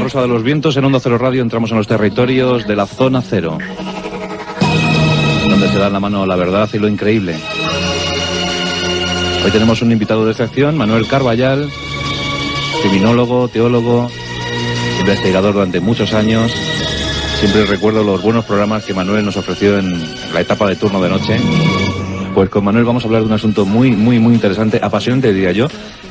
Rosa de los Vientos, en Onda Cero Radio entramos en los territorios de la Zona Cero, donde se dan la mano la verdad y lo increíble. Hoy tenemos un invitado de excepción, Manuel Carballal, criminólogo, teólogo, investigador durante muchos años. Siempre recuerdo los buenos programas que Manuel nos ofreció en la etapa de turno de noche. Pues con Manuel vamos a hablar de un asunto muy interesante, apasionante diría yo.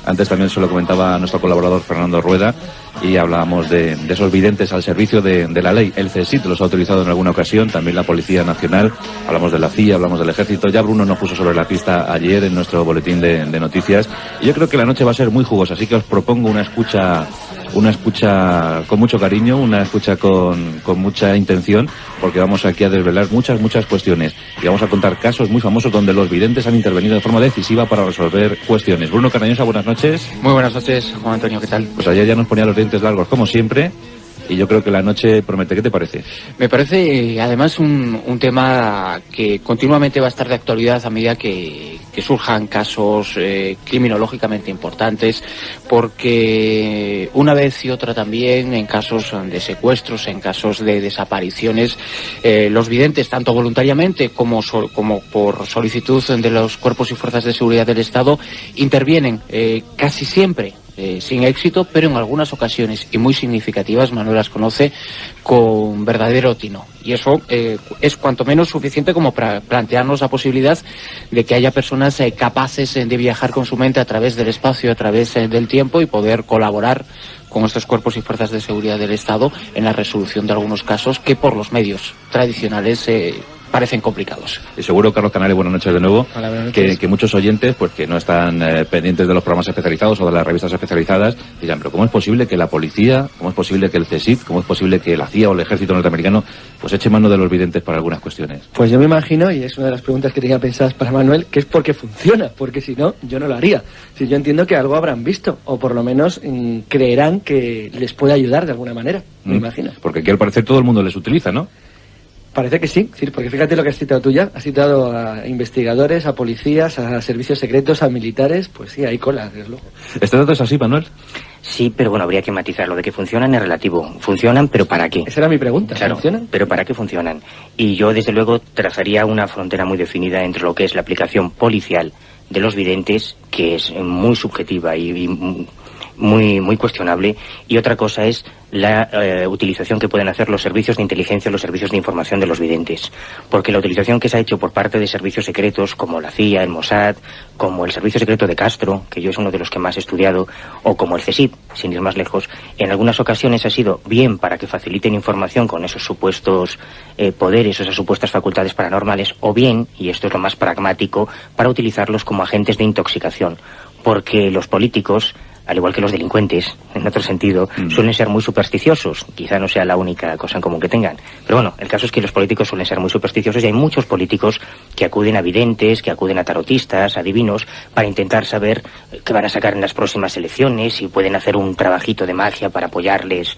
Antes también se lo comentaba nuestro colaborador Fernando Rueda y hablábamos de esos videntes al servicio de la ley. El CSIC los ha utilizado en alguna ocasión, también la Policía Nacional, hablamos de la CIA, hablamos del Ejército. Ya Bruno nos puso sobre la pista ayer en nuestro boletín de noticias. Y yo creo que la noche va a ser muy jugosa, así que os propongo una escucha con mucho cariño, una escucha con mucha intención, porque vamos aquí a desvelar muchas cuestiones y vamos a contar casos muy famosos donde los videntes han intervenido de forma decisiva para resolver cuestiones. Bruno Cardeñosa, buenas noches. Muy buenas noches, Juan Antonio, ¿qué tal? Pues ayer ya nos ponía los dientes largos como siempre y yo creo que la noche promete. ¿Qué te parece? Me parece además un tema que continuamente va a estar de actualidad a medida que surjan casos criminológicamente importantes, porque una vez y otra también en casos de secuestros, en casos de desapariciones, los videntes, tanto voluntariamente como por solicitud de los cuerpos y fuerzas de seguridad del Estado, intervienen casi siempre sin éxito, pero en algunas ocasiones y muy significativas, Manuel las conoce, con verdadero tino. Y eso es cuanto menos suficiente como para plantearnos la posibilidad de que haya personas capaces de viajar con su mente a través del espacio, a través del tiempo y poder colaborar con estos cuerpos y fuerzas de seguridad del Estado en la resolución de algunos casos que por los medios tradicionales parecen complicados. Y seguro, Carlos Canales, buenas noches de nuevo. Hola, buenas noches. Que muchos oyentes, pues que no están pendientes de los programas especializados o de las revistas especializadas, dirán, pero ¿cómo es posible que la policía, cómo es posible que el CSIC, cómo es posible que la CIA o el Ejército norteamericano pues eche mano de los videntes para algunas cuestiones? Pues yo me imagino, y es una de las preguntas que tenía pensadas para Manuel, que es porque funciona, porque si no, yo no lo haría. Si yo entiendo que algo habrán visto, o por lo menos creerán que les puede ayudar de alguna manera, me imagino. Porque aquí al parecer todo el mundo les utiliza, ¿no? Parece que sí, porque fíjate lo que has citado tú ya. Has citado a investigadores, a policías, a servicios secretos, a militares. Pues sí, hay cola, desde luego. ¿Este dato es así, Manuel? Sí, pero bueno, habría que matizar. Lo de que funcionan es relativo. Funcionan, pero ¿para qué? Esa era mi pregunta. Claro, ¿funcionan? pero ¿para qué funcionan? Y yo, desde luego, trazaría una frontera muy definida entre lo que es la aplicación policial de los videntes, que es muy subjetiva y muy cuestionable, y otra cosa es la utilización que pueden hacer los servicios de inteligencia, los servicios de información de los videntes. Porque la utilización que se ha hecho por parte de servicios secretos como la CIA, el Mossad, como el servicio secreto de Castro, que yo es uno de los que más he estudiado, o como el CSIC, sin ir más lejos, en algunas ocasiones ha sido bien para que faciliten información con esos supuestos poderes, esas supuestas facultades paranormales, o bien, y esto es lo más pragmático, para utilizarlos como agentes de intoxicación. Porque los políticos, al igual que los delincuentes, en otro sentido, suelen ser muy supersticiosos. Quizá no sea la única cosa en común que tengan. Pero bueno, el caso es que los políticos suelen ser muy supersticiosos y hay muchos políticos que acuden a videntes, que acuden a tarotistas, a adivinos, para intentar saber qué van a sacar en las próximas elecciones y pueden hacer un trabajito de magia para apoyarles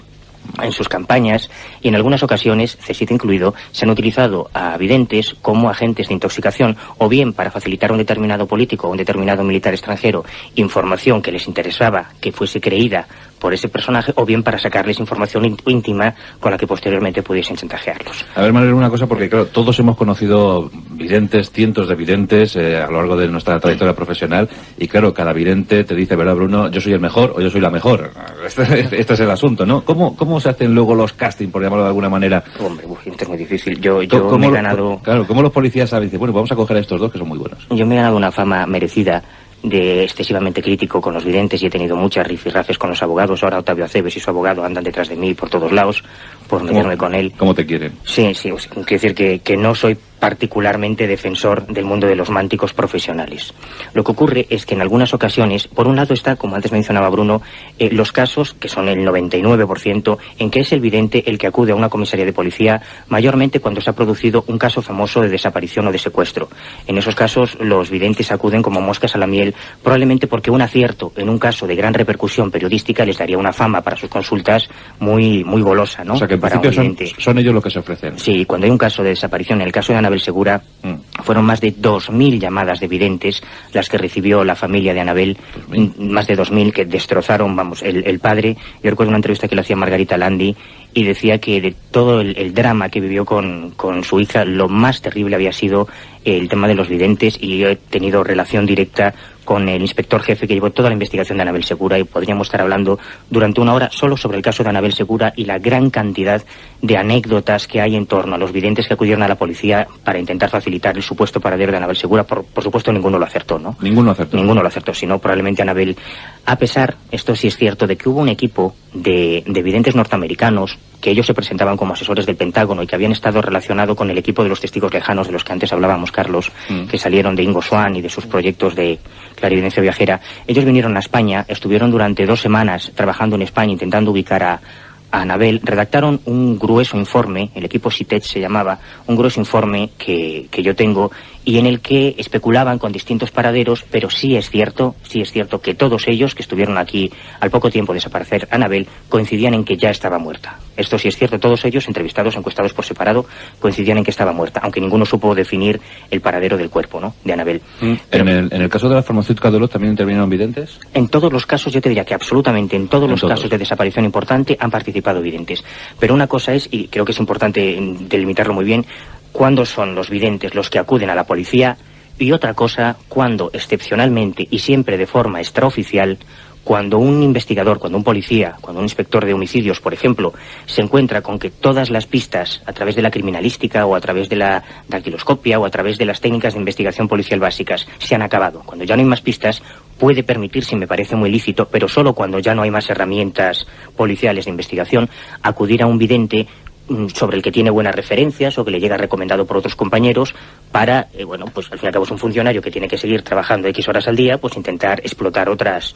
en sus campañas, y en algunas ocasiones, CSIC incluido, se han utilizado a videntes como agentes de intoxicación, o bien para facilitar a un determinado político o un determinado militar extranjero información que les interesaba que fuese creída por ese personaje, o bien para sacarles información íntima con la que posteriormente pudiesen chantajearlos. A ver, Manuel, una cosa, porque claro, todos hemos conocido videntes, cientos de videntes a lo largo de nuestra trayectoria profesional, y claro, cada vidente te dice, ¿verdad, Bruno? Yo soy el mejor o yo soy la mejor. Este es el asunto, ¿no? ¿Cómo se hacen luego los casting, por llamarlo de alguna manera? Hombre, esto es muy difícil. Yo me he ganado... Claro, ¿cómo los policías saben? Dicen, bueno, vamos a coger a estos dos que son muy buenos. Yo me he ganado una fama merecida de excesivamente crítico con los videntes y he tenido muchas rifirrafes con los abogados. Ahora Octavio Aceves y su abogado andan detrás de mí por todos lados por meterme con él. ¿Cómo te quieren? Sí, quiero decir que no soy particularmente defensor del mundo de los mánticos profesionales. Lo que ocurre es que en algunas ocasiones, por un lado está, como antes mencionaba Bruno, los casos, que son el 99%, en que es el vidente el que acude a una comisaría de policía, mayormente cuando se ha producido un caso famoso de desaparición o de secuestro. En esos casos, los videntes acuden como moscas a la miel, probablemente porque un acierto en un caso de gran repercusión periodística les daría una fama para sus consultas muy golosa, ¿no? O sea, que en para principio son ellos los que se ofrecen. Sí, cuando hay un caso de desaparición, en el caso de Ana Anabel Segura, fueron más de 2.000 llamadas de videntes las que recibió la familia de Anabel, más de 2.000 que destrozaron, vamos, el padre. Yo recuerdo una entrevista que le hacía Margarita Landi y decía que de todo el drama que vivió con su hija, lo más terrible había sido el tema de los videntes, y yo he tenido relación directa con el inspector jefe que llevó toda la investigación de Anabel Segura, y podríamos estar hablando durante una hora solo sobre el caso de Anabel Segura y la gran cantidad de anécdotas que hay en torno a los videntes que acudieron a la policía para intentar facilitar el supuesto paradero de Anabel Segura. Por supuesto, ninguno lo acertó, ¿no? Ninguno lo acertó, sino probablemente Anabel, a pesar, esto sí es cierto, de que hubo un equipo de videntes norteamericanos que ellos se presentaban como asesores del Pentágono y que habían estado relacionados con el equipo de los testigos lejanos de los que antes hablábamos, Carlos, que salieron de Ingo Swann y de sus proyectos de clarividencia viajera. Ellos vinieron a España, estuvieron durante 2 semanas trabajando en España intentando ubicar a Anabel, redactaron un grueso informe, el equipo CITED se llamaba, un grueso informe que yo tengo, y en el que especulaban con distintos paraderos, pero sí es cierto que todos ellos que estuvieron aquí al poco tiempo de desaparecer Anabel coincidían en que ya estaba muerta. Esto sí es cierto, todos ellos, entrevistados, encuestados por separado, coincidían en que estaba muerta, aunque ninguno supo definir el paradero del cuerpo, ¿no?, de Anabel. Pero, ¿En el caso de la farmacéutica Dolor también intervinieron videntes? En todos los casos, yo te diría que absolutamente en todos los casos de desaparición importante han participado videntes. Pero una cosa es, y creo que es importante delimitarlo muy bien, cuándo son los videntes los que acuden a la policía, y otra cosa, cuando excepcionalmente y siempre de forma extraoficial, cuando un investigador, cuando un policía, cuando un inspector de homicidios, por ejemplo, se encuentra con que todas las pistas, a través de la criminalística o a través de la dactiloscopia o a través de las técnicas de investigación policial básicas, se han acabado. Cuando ya no hay más pistas, puede permitirse, y me parece muy lícito, pero solo cuando ya no hay más herramientas policiales de investigación, acudir a un vidente sobre el que tiene buenas referencias o que le llega recomendado por otros compañeros para, bueno, pues al fin y al cabo es un funcionario que tiene que seguir trabajando X horas al día, pues intentar explotar otras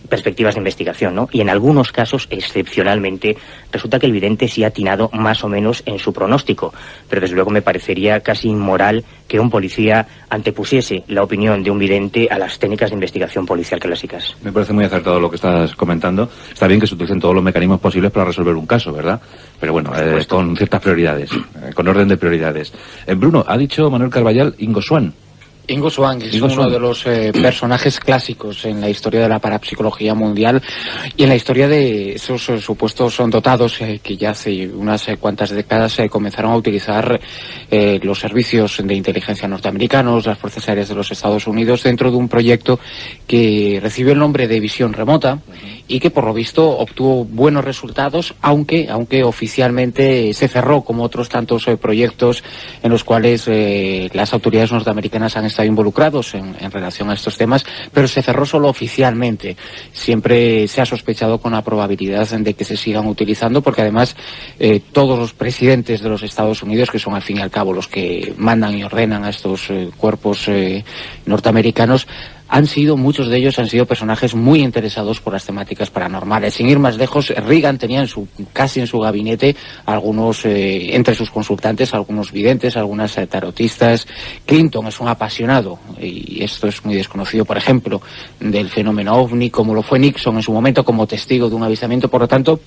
perspectivas de investigación, ¿no? Y en algunos casos, excepcionalmente, resulta que el vidente sí ha atinado más o menos en su pronóstico, pero desde luego me parecería casi inmoral que un policía antepusiese la opinión de un vidente a las técnicas de investigación policial clásicas. Me parece muy acertado lo que estás comentando. Está bien que se utilicen todos los mecanismos posibles para resolver un caso, ¿verdad? Pero bueno, con ciertas prioridades, con orden de prioridades. Bruno, ha dicho Manuel Carballal Ingo Swann. Ingo Swann es uno de los personajes clásicos en la historia de la parapsicología mundial y en la historia de esos supuestos dotados que ya hace unas cuantas décadas comenzaron a utilizar los servicios de inteligencia norteamericanos, las fuerzas aéreas de los Estados Unidos, dentro de un proyecto que recibió el nombre de Visión Remota y que por lo visto obtuvo buenos resultados, aunque oficialmente se cerró, como otros tantos proyectos en los cuales las autoridades norteamericanas han estado involucrados en relación a estos temas, pero se cerró solo oficialmente. Siempre se ha sospechado con la probabilidad de que se sigan utilizando, porque además todos los presidentes de los Estados Unidos, que son al fin y al cabo los que mandan y ordenan a estos cuerpos norteamericanos, muchos de ellos han sido personajes muy interesados por las temáticas paranormales. Sin ir más lejos, Reagan tenía casi en su gabinete algunos, entre sus consultantes, algunos videntes, algunas tarotistas. Clinton es un apasionado, y esto es muy desconocido, por ejemplo, del fenómeno OVNI, como lo fue Nixon en su momento como testigo de un avistamiento. Por lo tanto,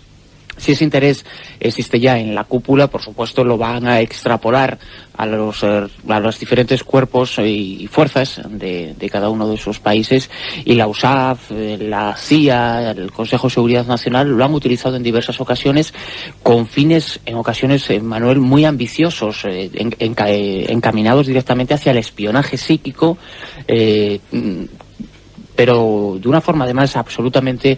si ese interés existe ya en la cúpula, por supuesto lo van a extrapolar a los diferentes cuerpos y fuerzas de cada uno de esos países, y la USAF, la CIA, el Consejo de Seguridad Nacional lo han utilizado en diversas ocasiones con fines, en ocasiones, Manuel, muy ambiciosos, encaminados directamente hacia el espionaje psíquico, pero de una forma además absolutamente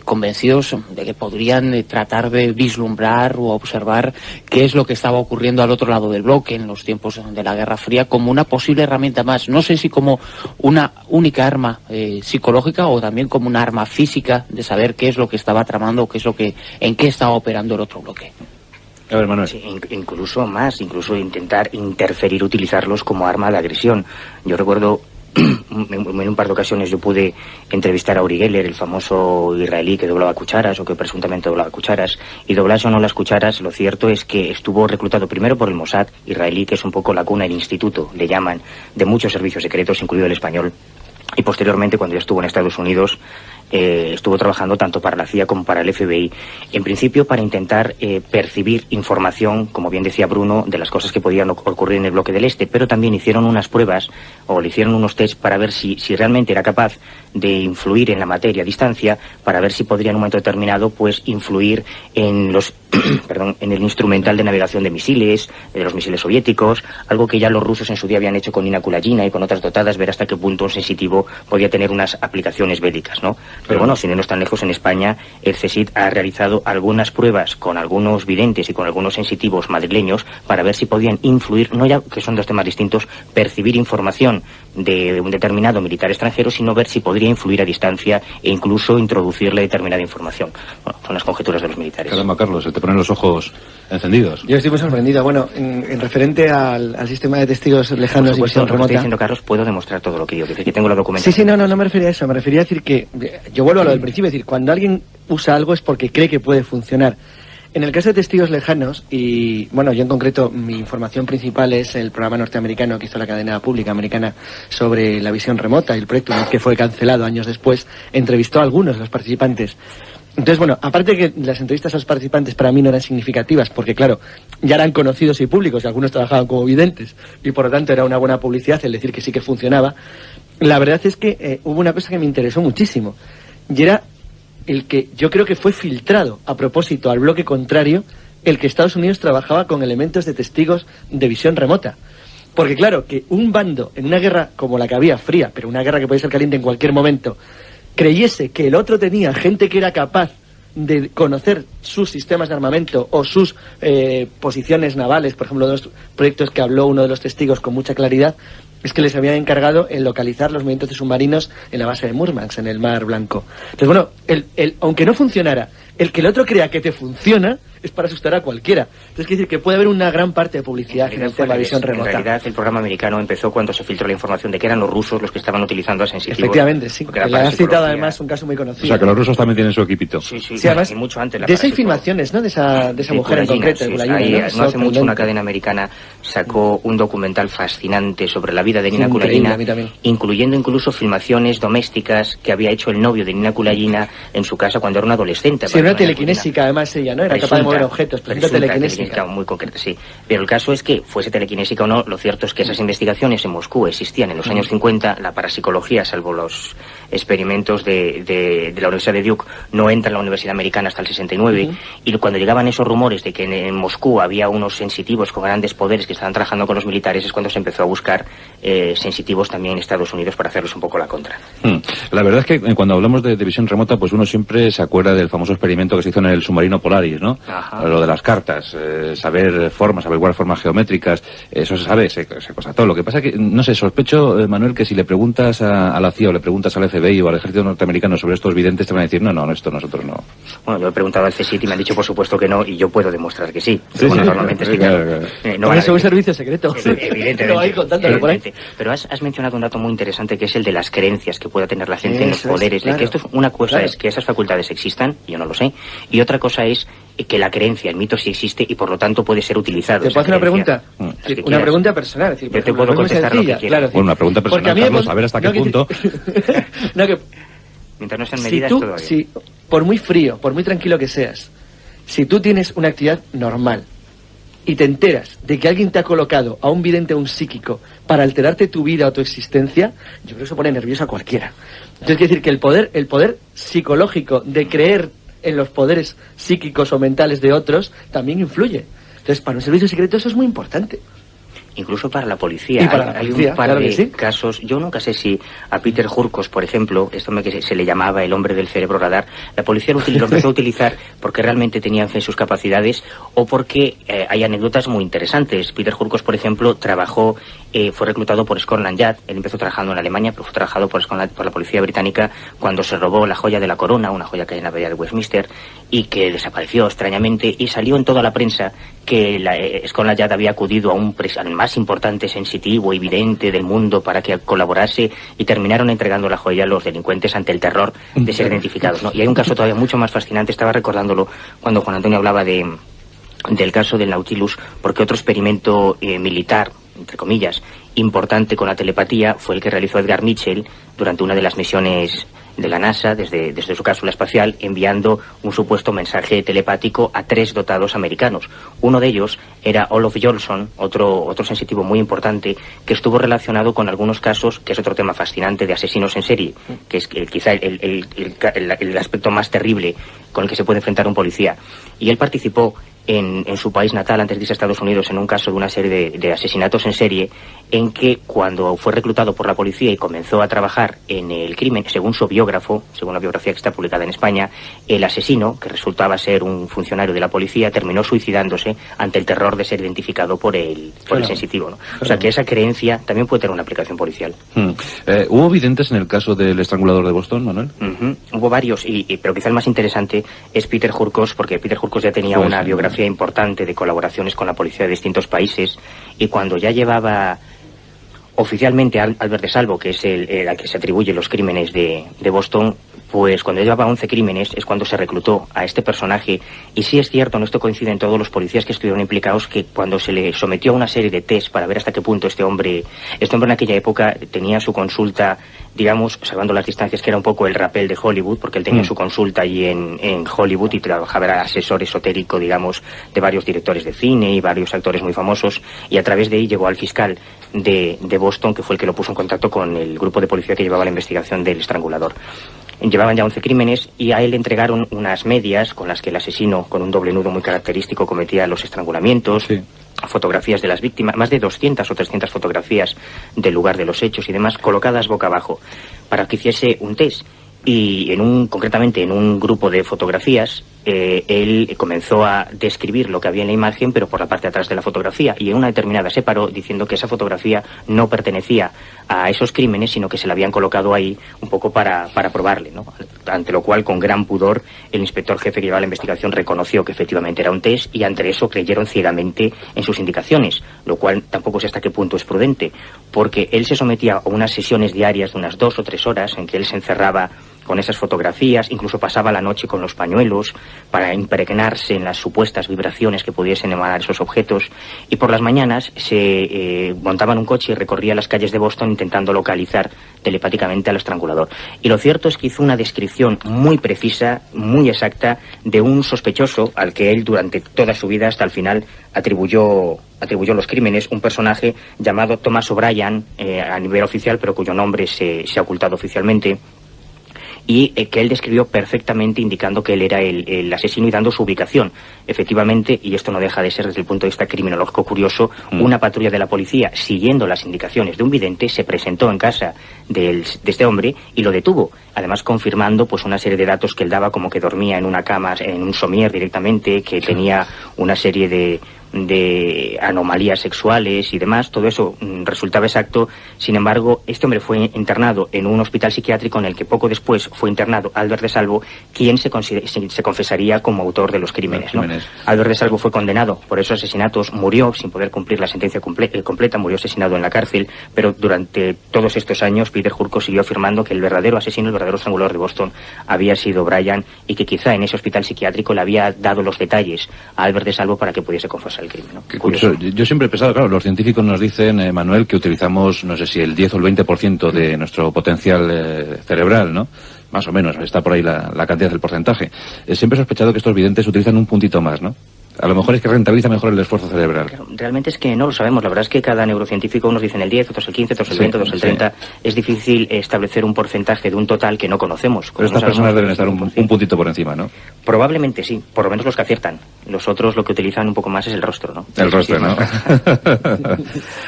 convencidos de que podrían tratar de vislumbrar o observar qué es lo que estaba ocurriendo al otro lado del bloque en los tiempos de la Guerra Fría, como una posible herramienta más, no sé si como una única arma psicológica o también como una arma física de saber qué es lo que estaba tramando, en qué estaba operando el otro bloque. A ver, Manuel. Sí, incluso intentar interferir, utilizarlos como arma de agresión. Yo recuerdo en un par de ocasiones yo pude entrevistar a Uri Geller, el famoso israelí que doblaba cucharas o que presuntamente doblaba cucharas, y doblase o no las cucharas, lo cierto es que estuvo reclutado primero por el Mossad israelí, que es un poco la cuna, el instituto, le llaman, de muchos servicios secretos, incluido el español, y posteriormente, cuando ya estuvo en Estados Unidos, estuvo trabajando tanto para la CIA como para el FBI, en principio para intentar percibir información, como bien decía Bruno, de las cosas que podían ocurrir en el bloque del Este, pero también hicieron unas pruebas o le hicieron unos test para ver si realmente era capaz de influir en la materia a distancia, para ver si podría en un momento determinado pues influir en los en el instrumental de navegación de misiles, de los misiles soviéticos, algo que ya los rusos en su día habían hecho con Nina Kulayina y con otras dotadas, ver hasta qué punto un sensitivo podía tener unas aplicaciones bélicas, ¿no? Pero bueno, sin irnos tan lejos, en España el CSIC ha realizado algunas pruebas con algunos videntes y con algunos sensitivos madrileños para ver si podían influir, no ya que son dos temas distintos, percibir información de un determinado militar extranjero, sino ver si podría influir a distancia e incluso introducirle determinada información. Bueno, son las conjeturas de los militares. Caramba, Carlos, se te ponen los ojos encendidos. Yo estoy muy sorprendido. Bueno, en referente al sistema de testigos lejanos y visión remota... Estoy diciendo, Carlos, puedo demostrar todo lo que digo, es decir, que tengo la documentación. Sí, no me refería a eso, me refería a decir que... Yo vuelvo a lo del principio, es decir, cuando alguien usa algo es porque cree que puede funcionar. En el caso de testigos lejanos, y bueno, yo en concreto, mi información principal es el programa norteamericano que hizo la cadena pública americana sobre la visión remota, y el proyecto que fue cancelado años después, entrevistó a algunos de los participantes. Entonces, bueno, aparte de que las entrevistas a los participantes para mí no eran significativas, porque claro, ya eran conocidos y públicos, y algunos trabajaban como videntes, y por lo tanto era una buena publicidad el decir que sí que funcionaba, la verdad es que hubo una cosa que me interesó muchísimo, y era el que yo creo que fue filtrado a propósito al bloque contrario, el que Estados Unidos trabajaba con elementos de testigos de visión remota. Porque claro, que un bando en una guerra como la que había, fría, pero una guerra que puede ser caliente en cualquier momento, creyese que el otro tenía gente que era capaz de conocer sus sistemas de armamento o sus posiciones navales, por ejemplo, de los proyectos que habló uno de los testigos con mucha claridad, es que les habían encargado en localizar los movimientos de submarinos en la base de Murmansk, en el Mar Blanco. Entonces, bueno, aunque no funcionara, el que el otro crea que te funciona es para asustar a cualquiera. Entonces, quiere decir que puede haber una gran parte de publicidad en el tema de visión remota. En realidad, el programa americano empezó cuando se filtró la información de que eran los rusos los que estaban utilizando a sensitivos. Efectivamente, sí. Le han citado además un caso muy conocido. O sea, que los rusos también tienen su equipito. Sí, además, y mucho antes. De esa hay filmaciones, ¿no? De esa mujer en concreto, de Kulayina, ¿no? No hace mucho una cadena americana sacó un documental fascinante sobre la vida de Nina Kulayina, incluyendo incluso filmaciones domésticas que había hecho el novio de Nina Kulayina en su casa cuando era una adolescente. Sí, era telequinésica además ella, ¿no? Era capaz de mover objetos, telequinésica muy concreta, sí. Pero el caso es que, fuese telequinésica o no, lo cierto es que esas investigaciones en Moscú existían en los años 50, la parapsicología, salvo los experimentos de la Universidad de Duke, no entra en la Universidad Americana hasta el 69, y cuando llegaban esos rumores de que en Moscú había unos sensitivos con grandes poderes que estaban trabajando con los militares, es cuando se empezó a buscar sensitivos también en Estados Unidos para hacerles un poco la contra. La verdad es que cuando hablamos de visión remota, pues uno siempre se acuerda del famoso experimento que se hizo en el submarino Polaris, ¿no? Ajá. Lo de las cartas, saber formas, averiguar formas geométricas, eso se sabe, se constató. Lo que pasa es que, no sé, sospecho, Manuel, que si le preguntas a la CIA o le preguntas al FBI o al ejército norteamericano sobre estos videntes, te van a decir, no, esto nosotros no. Bueno, yo he preguntado al CSIC y me han dicho, por supuesto, que no, y yo puedo demostrar que sí. Pero bueno, normalmente es que claro. No es un servicio secreto. Evidentemente. No hay contándolo por ahí. Pero has mencionado un dato muy interesante, que es el de las creencias que pueda tener la gente en los poderes. Claro. De que esto es una cosa es que esas facultades existan, yo no lo sé, y otra cosa es que la creencia, el mito sí existe y por lo tanto puede ser utilizado. ¿Te puedo hacer una pregunta? Una pregunta personal. Es decir, yo te puedo contestar lo que quieras. Claro, bueno, una pregunta personal, Carlos, a ver hasta qué punto. Mientras no sean medidas, todo bien. Si, por muy frío, por muy tranquilo que seas, si tú tienes una actividad normal y te enteras de que alguien te ha colocado a un vidente o un psíquico para alterarte tu vida o tu existencia, yo creo que eso pone nervioso a cualquiera. Entonces, quiere decir que el poder psicológico de creer en los poderes psíquicos o mentales de otros también influye. Entonces, para un servicio secreto eso es muy importante. Incluso para la policía. Y para la policía, hay un par claro de casos. Yo nunca sé si a Peter Hurkos, por ejemplo, esto que se le llamaba el hombre del cerebro radar, la policía lo empezó a utilizar porque realmente tenían fe en sus capacidades o porque hay anécdotas muy interesantes. Peter Hurkos, por ejemplo, fue reclutado por Scotland Yard. Él empezó trabajando en Alemania, pero fue trabajado por la policía británica cuando se robó la joya de la corona, una joya que hay en la bahía de Westminster, y que desapareció extrañamente, y salió en toda la prensa que Scotland Yard había acudido al más importante sensitivo y vidente del mundo para que colaborase, y terminaron entregando la joya a los delincuentes ante el terror de ser identificados, ¿no? Y hay un caso todavía mucho más fascinante, estaba recordándolo cuando Juan Antonio hablaba del caso del Nautilus, porque otro experimento militar, entre comillas, importante con la telepatía fue el que realizó Edgar Mitchell durante una de las misiones la NASA desde su cápsula espacial, enviando un supuesto mensaje telepático a 3 dotados americanos. Uno de ellos era Olof Jolson, otro sensitivo muy importante, que estuvo relacionado con algunos casos, que es otro tema fascinante, de asesinos en serie, que es quizá el aspecto más terrible con el que se puede enfrentar un policía. Y él participó en su país natal, antes de irse a Estados Unidos, en un caso de una serie de asesinatos en serie, en que cuando fue reclutado por la policía y comenzó a trabajar en el crimen, según su biógrafo, según la biografía que está publicada en España, el asesino, que resultaba ser un funcionario de la policía, terminó suicidándose ante el terror de ser identificado por el sensitivo, ¿no? O sea que esa creencia también puede tener una aplicación policial. ¿Hubo videntes en el caso del estrangulador de Boston, Manuel? Hubo varios, pero quizá el más interesante es Peter Hurkos, porque Peter Hurkos ya tenía una biografía importante de colaboraciones con la policía de distintos países, y cuando ya llevaba oficialmente a Albert DeSalvo, que es al que se atribuyen los crímenes de Boston, pues cuando llevaba 11 crímenes es cuando se reclutó a este personaje. Y sí es cierto, esto coincide en todos los policías que estuvieron implicados, que cuando se le sometió a una serie de test para ver hasta qué punto este hombre en aquella época tenía su consulta, digamos, salvando las distancias, que era un poco el Rappel de Hollywood, porque él tenía su consulta allí en Hollywood y trabajaba, era asesor esotérico, digamos, de varios directores de cine y varios actores muy famosos, y a través de ahí llegó al fiscal de Boston, que fue el que lo puso en contacto con el grupo de policía que llevaba la investigación del estrangulador. Llevaban ya 11 crímenes y a él le entregaron unas medias con las que el asesino, con un doble nudo muy característico, cometía los estrangulamientos, fotografías de las víctimas, más de 200 o 300 fotografías del lugar de los hechos y demás, colocadas boca abajo, para que hiciese un test. Y concretamente en un grupo de fotografías, él comenzó a describir lo que había en la imagen, pero por la parte de atrás de la fotografía, y en una determinada se paró diciendo que esa fotografía no pertenecía a esos crímenes, sino que se la habían colocado ahí un poco para probarle, ¿no? Ante lo cual, con gran pudor, el inspector jefe que llevaba la investigación reconoció que efectivamente era un test, y ante eso creyeron ciegamente en sus indicaciones, lo cual tampoco sé hasta qué punto es prudente, porque él se sometía a unas sesiones diarias de unas 2 o 3 horas en que él se encerraba con esas fotografías, incluso pasaba la noche con los pañuelos para impregnarse en las supuestas vibraciones que pudiesen emanar esos objetos, y por las mañanas se montaba en un coche y recorría las calles de Boston intentando localizar telepáticamente al estrangulador. Y lo cierto es que hizo una descripción muy precisa, muy exacta, de un sospechoso al que él durante toda su vida hasta el final atribuyó los crímenes, un personaje llamado Thomas O'Brien a nivel oficial, pero cuyo nombre se ha ocultado oficialmente, y que él describió perfectamente, indicando que él era el asesino y dando su ubicación. Efectivamente, y esto no deja de ser desde el punto de vista criminológico curioso, una patrulla de la policía, siguiendo las indicaciones de un vidente, se presentó en casa de este hombre y lo detuvo, además confirmando pues una serie de datos que él daba, como que dormía en una cama, en un somier directamente, que tenía una serie de anomalías sexuales y demás. Todo eso resultaba exacto. Sin embargo, este hombre fue internado en un hospital psiquiátrico en el que poco después fue internado Albert DeSalvo, quien se confesaría como autor de los crímenes, ¿no? Albert DeSalvo fue condenado por esos asesinatos, murió sin poder cumplir la sentencia completa, murió asesinado en la cárcel, pero durante todos estos años Peter Hurkos siguió afirmando que el verdadero asesino, el verdadero estrangulador de Boston, había sido Bryan, y que quizá en ese hospital psiquiátrico le había dado los detalles a Albert DeSalvo para que pudiese confesar el crimen, ¿no? Curioso. Yo siempre he pensado, claro, los científicos nos dicen, Manuel, que utilizamos, no sé si el 10 o el 20% de nuestro potencial cerebral, ¿no? Más o menos, está por ahí la cantidad del porcentaje. Siempre he sospechado que estos videntes utilizan un puntito más, ¿no? A lo mejor es que rentabiliza mejor el esfuerzo cerebral. Claro, realmente es que no lo sabemos. La verdad es que cada neurocientífico, unos dicen el 10, otros el 15, otros el 20, otros el 30. Es difícil establecer un porcentaje de un total que no conocemos. Pero estas personas deben estar un puntito por encima, ¿no? Probablemente sí, por lo menos los que aciertan. Los otros lo que utilizan un poco más es el rostro, ¿no? El rostro, ¿no?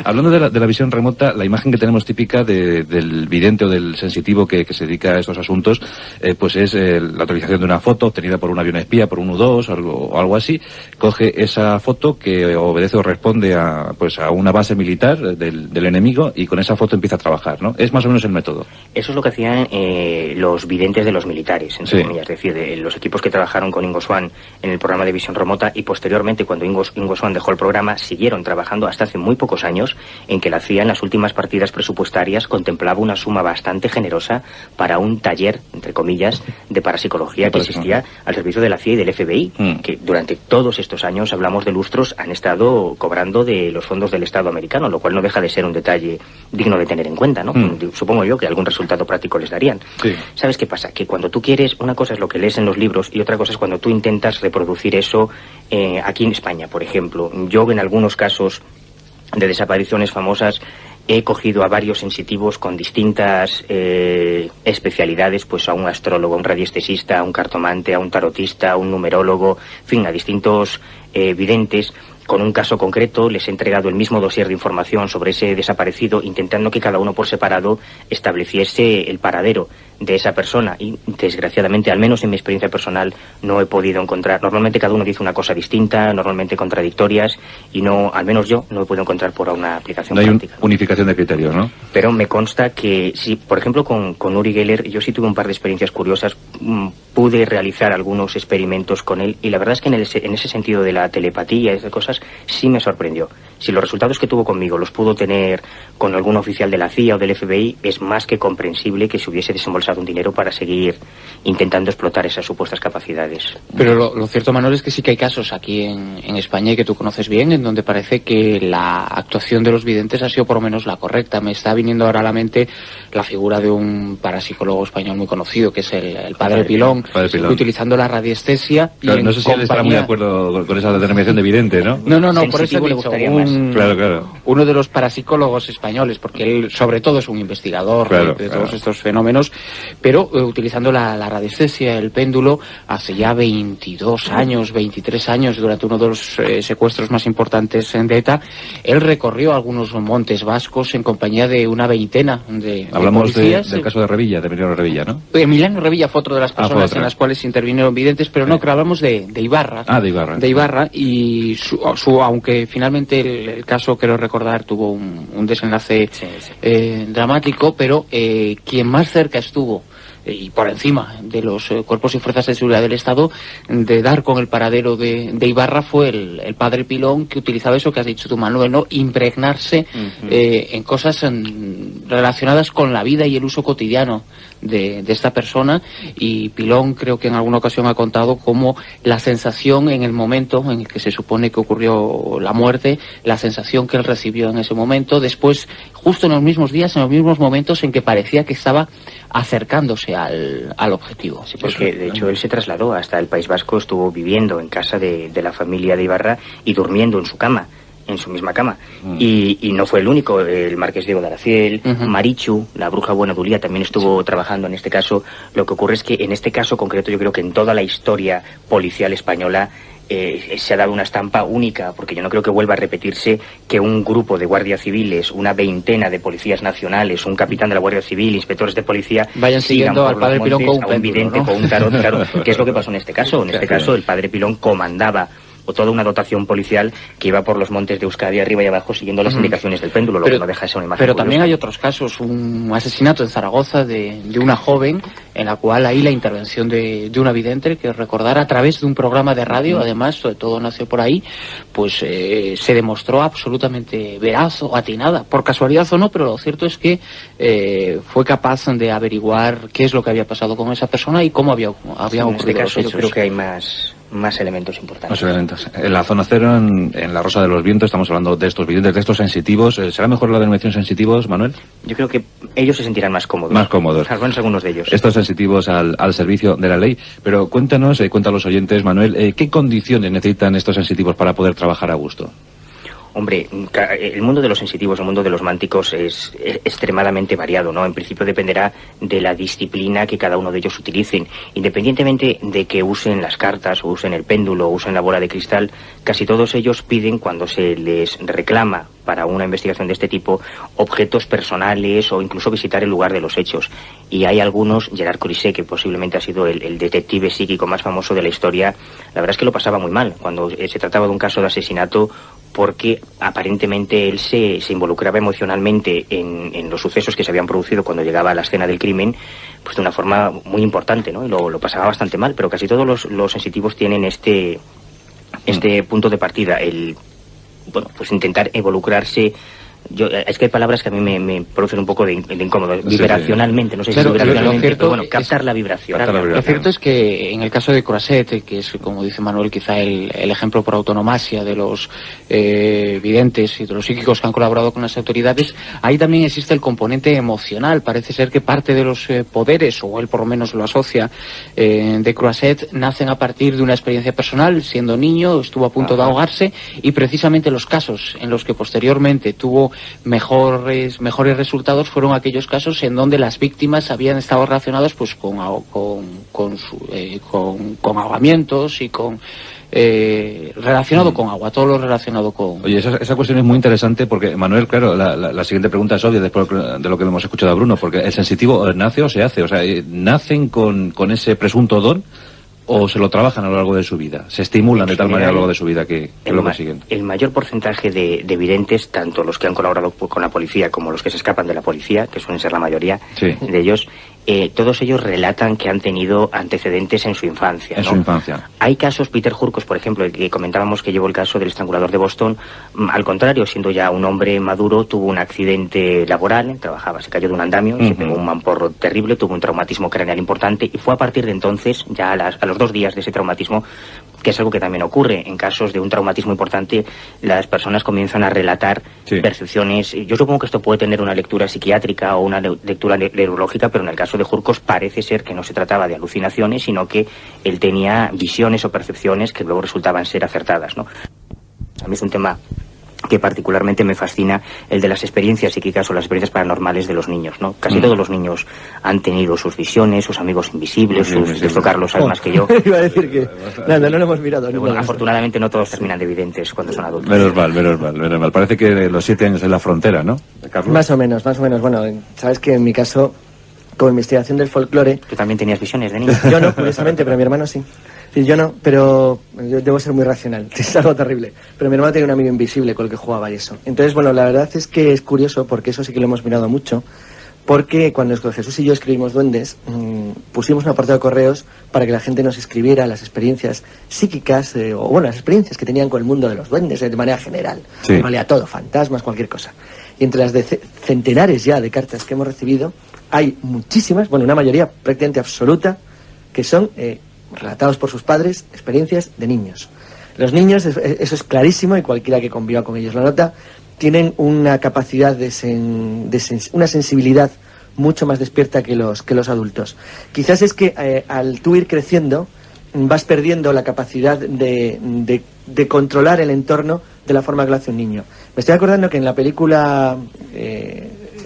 Hablando de la visión remota, la imagen que tenemos típica del vidente o del sensitivo que se dedica a estos asuntos, pues es la utilización de una foto obtenida por un avión espía, por un U-2 o algo así. Coge esa foto que obedece o responde a una base militar del enemigo, y con esa foto empieza a trabajar, ¿no? Es más o menos el método. Eso es lo que hacían los videntes de los militares, entre comillas, es decir, de los equipos que trabajaron con Ingo Swann en el programa de visión remota, y posteriormente, cuando Ingo Swann dejó el programa, siguieron trabajando hasta hace muy pocos años, en que la CIA en las últimas partidas presupuestarias contemplaba una suma bastante generosa para un taller, entre comillas, de parapsicología que existía al servicio de la CIA y del FBI, que durante todos estos años, hablamos de lustros, han estado cobrando de los fondos del Estado americano, lo cual no deja de ser un detalle digno de tener en cuenta, ¿no? Supongo yo que algún resultado práctico les darían. Sí. ¿Sabes qué pasa? Que cuando tú quieres, una cosa es lo que lees en los libros y otra cosa es cuando tú intentas reproducir eso aquí en España, por ejemplo. Yo en algunos casos de desapariciones famosas he cogido a varios sensitivos con distintas especialidades, pues a un astrólogo, a un radiestesista, a un cartomante, a un tarotista, a un numerólogo, en fin, a distintos videntes. Con un caso concreto les he entregado el mismo dossier de información sobre ese desaparecido, intentando que cada uno por separado estableciese el paradero de esa persona, y desgraciadamente, al menos en mi experiencia personal, no he podido encontrar. Normalmente cada uno dice una cosa distinta, normalmente contradictorias, y no, al menos yo no he podido encontrar por una aplicación práctica. No hay unificación de criterios, ¿no? Pero me consta que sí, por ejemplo con Uri Geller, yo sí tuve un par de experiencias curiosas, pude realizar algunos experimentos con él, y la verdad es que en ese sentido de la telepatía y esas cosas, sí me sorprendió. Si los resultados que tuvo conmigo los pudo tener con algún oficial de la CIA o del FBI, es más que comprensible que se hubiese desembolsado un dinero para seguir intentando explotar esas supuestas capacidades. Pero lo cierto, Manuel, es que sí que hay casos aquí en España, y que tú conoces bien, en donde parece que la actuación de los videntes ha sido por lo menos la correcta. Me está viniendo ahora a la mente la figura de un parapsicólogo español muy conocido, que es el padre Pilón, que utilizando la radiestesia... Claro, y no sé si él estará muy de acuerdo con esa determinación de vidente, ¿no? No, por eso le gustaría más. Claro. Uno de los parapsicólogos españoles, porque él sobre todo es un investigador de todos estos fenómenos, pero utilizando la radiestesia, el péndulo, hace ya 22 años, 23 años, durante uno de los secuestros más importantes de ETA, él recorrió algunos montes vascos en compañía de una veintena de Hablamos policías. del caso de Revilla, de Emiliano Revilla, ¿no? Emiliano Revilla fue otro de las personas en las cuales intervinieron videntes, pero no, que hablamos de Ibarra. Ah, de Ibarra. De Ibarra, y aunque finalmente el caso, quiero recordar, tuvo un desenlace dramático, pero quien más cerca estuvo, y por encima de los cuerpos y fuerzas de seguridad del Estado, de dar con el paradero de Ibarra, fue el padre Pilón, que utilizaba eso que has dicho tú, Manuel, ¿no? Impregnarse en cosas relacionadas con la vida y el uso cotidiano de esta persona. Y Pilón creo que en alguna ocasión ha contado cómo la sensación en el momento en el que se supone que ocurrió la muerte, la sensación que él recibió en ese momento, después, justo en los mismos días, en los mismos momentos en que parecía que estaba acercándose al objetivo. Sí, porque de hecho él se trasladó hasta el País Vasco, estuvo viviendo en casa de la familia de Ibarra y durmiendo en su cama, en su misma cama. Y no fue el único, el marqués Diego de Araciel, Marichu, la bruja buena Dulía, también estuvo trabajando en este caso. Lo que ocurre es que en este caso concreto, yo creo que en toda la historia policial española se ha dado una estampa única, porque yo no creo que vuelva a repetirse que un grupo de guardias civiles, una veintena de policías nacionales, un capitán de la Guardia Civil, inspectores de policía, vayan siguiendo al padre Pilón con un péndulo, vidente, ¿no? Con un tarot, claro. ¿Qué es lo que pasó en este caso? En este caso el padre Pilón comandaba o toda una dotación policial que iba por los montes de Euskadi arriba y abajo siguiendo las indicaciones del péndulo, lo que no deja de ser una imagen Pero curiosa. también hay otros casos, un asesinato en Zaragoza de una joven, en la cual ahí la intervención de una vidente, que recordar, a través de un programa de radio, además, sobre todo nació por ahí, pues se demostró absolutamente veraz o atinada, por casualidad o no, pero lo cierto es que fue capaz de averiguar qué es lo que había pasado con esa persona y cómo había ocurrido en este caso los hechos. Yo creo que hay más elementos importantes. Más elementos. En la zona cero, en la Rosa de los Vientos, estamos hablando de estos videntes, de estos sensitivos. ¿Será mejor la denominación sensitivos, Manuel? Yo creo que ellos se sentirán más cómodos. Más cómodos. Al menos algunos de ellos. Estos sensitivos al servicio de la ley. Pero cuéntanos, cuenta a los oyentes, Manuel, ¿qué condiciones necesitan estos sensitivos para poder trabajar a gusto? Hombre, el mundo de los sensitivos, el mundo de los mánticos es extremadamente variado, ¿no? En principio dependerá de la disciplina que cada uno de ellos utilicen. Independientemente de que usen las cartas, o usen el péndulo, o usen la bola de cristal, casi todos ellos piden, cuando se les reclama para una investigación de este tipo, objetos personales o incluso visitar el lugar de los hechos. Y hay algunos, Gerard Corisset, que posiblemente ha sido el detective psíquico más famoso de la historia, la verdad es que lo pasaba muy mal cuando se trataba de un caso de asesinato, porque aparentemente él se involucraba emocionalmente en los sucesos que se habían producido cuando llegaba a la escena del crimen, pues de una forma muy importante, ¿no? Y lo pasaba bastante mal, pero casi todos los sensitivos tienen este punto de partida, pues intentar involucrarse Es que hay palabras que a mí me producen un poco de incómodo, Sí, vibracionalmente, no sé Claro, si vibracionalmente, cierto pero bueno, captar la vibración. Lo cierto es que en el caso de Croiset, que es, como dice Manuel, quizá el ejemplo por autonomasia de los videntes y de los psíquicos que han colaborado con las autoridades, ahí también existe el componente emocional. Parece ser que parte de los poderes, o él por lo menos lo asocia, de Croiset, nacen a partir de una experiencia personal. Siendo niño estuvo a punto de ahogarse, y precisamente los casos en los que posteriormente tuvo mejores resultados fueron aquellos casos en donde las víctimas habían estado relacionados pues con ahogamientos y con relacionado con agua, todo lo relacionado con... Oye, esa cuestión es muy interesante porque, Manuel, claro, la siguiente pregunta es obvia después de lo que le hemos escuchado a Bruno, porque el sensitivo nace o se hace, o sea, ¿nacen con ese presunto don o se lo trabajan a lo largo de su vida? ¿Se estimulan de tal manera a lo largo de su vida que lo consiguen? El mayor porcentaje de videntes, tanto los que han colaborado con la policía como los que se escapan de la policía, que suelen ser la mayoría de ellos, todos ellos relatan que han tenido antecedentes en su infancia, ¿no? En su infancia. Hay casos, Peter Hurkos, por ejemplo, el que comentábamos, que llevó el caso del estrangulador de Boston, al contrario, siendo ya un hombre maduro, tuvo un accidente laboral, se cayó de un andamio, se pegó un mamporro terrible, tuvo un traumatismo craneal importante, y fue a partir de entonces, ya a los 2 días de ese traumatismo, que es algo que también ocurre en casos de un traumatismo importante, las personas comienzan a relatar percepciones. Yo supongo que esto puede tener una lectura psiquiátrica o una lectura neurológica, pero en el caso de Hurkos parece ser que no se trataba de alucinaciones, sino que él tenía visiones o percepciones que luego resultaban ser acertadas, ¿no? A mí es un tema que particularmente me fascina, el de las experiencias psíquicas o las experiencias paranormales de los niños, ¿no? Casi todos los niños han tenido sus visiones, sus amigos invisibles, esto Carlos sabe más que yo. Iba a decir que no lo hemos mirado. Bueno, afortunadamente no todos terminan de videntes cuando son adultos. Menos mal. Parece que los 7 años es la frontera, ¿no, Carlos? Más o menos. Bueno, sabes que en mi caso, como investigación del folclore... ¿Tú también tenías visiones de niño? Yo no, curiosamente, pero mi hermano sí. Sí, yo no, pero yo debo ser muy racional, es algo terrible. Pero mi hermano tenía un amigo invisible con el que jugaba y eso. Entonces, bueno, la verdad es que es curioso, porque eso sí que lo hemos mirado mucho, porque cuando Jesús y yo escribimos Duendes, pusimos un apartado de correos para que la gente nos escribiera las experiencias psíquicas, las experiencias que tenían con el mundo de los duendes, de manera general. Sí. Valía todo, fantasmas, cualquier cosa. Y entre las centenares ya de cartas que hemos recibido, hay muchísimas, una mayoría prácticamente absoluta, que son... relatados por sus padres, experiencias de niños. Los niños, eso es clarísimo, y cualquiera que conviva con ellos lo nota, tienen una capacidad una sensibilidad mucho más despierta que los adultos. Quizás es que al tú ir creciendo vas perdiendo la capacidad de controlar el entorno de la forma que lo hace un niño. Me estoy acordando que en la película,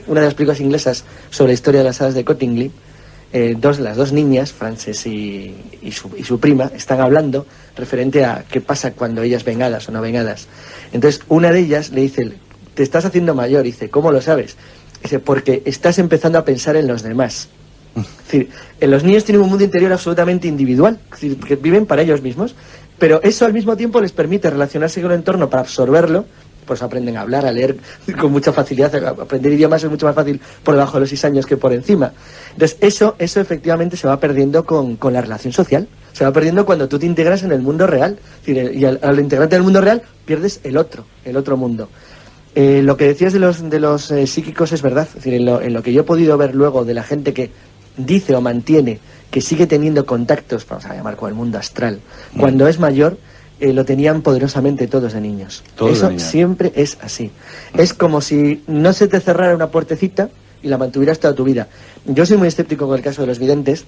una de las películas inglesas sobre la historia de las hadas de Cottingley, las dos niñas, Frances y su prima, están hablando referente a qué pasa cuando ellas ven hadas o no ven hadas. Entonces una de ellas le dice: te estás haciendo mayor. Dice: ¿cómo lo sabes? Dice: porque estás empezando a pensar en los demás. Es decir, los niños tienen un mundo interior absolutamente individual, es decir, que viven para ellos mismos, pero eso al mismo tiempo les permite relacionarse con el entorno para absorberlo. Pues aprenden a hablar, a leer con mucha facilidad. Aprender idiomas es mucho más fácil por debajo de los 6 años que por encima. Entonces eso efectivamente se va perdiendo con la relación social. Se va perdiendo cuando tú te integras en el mundo real. Es decir, y al integrarte en el mundo real pierdes el otro mundo. Lo que decías de los psíquicos es verdad. Es decir, en lo que yo he podido ver luego de la gente que dice o mantiene que sigue teniendo contactos, vamos a llamar, con el mundo astral, cuando es mayor... lo tenían poderosamente todos de niños. Eso siempre es así. Es como si no se te cerrara una puertecita y la mantuvieras toda tu vida. Yo soy muy escéptico con el caso de los videntes,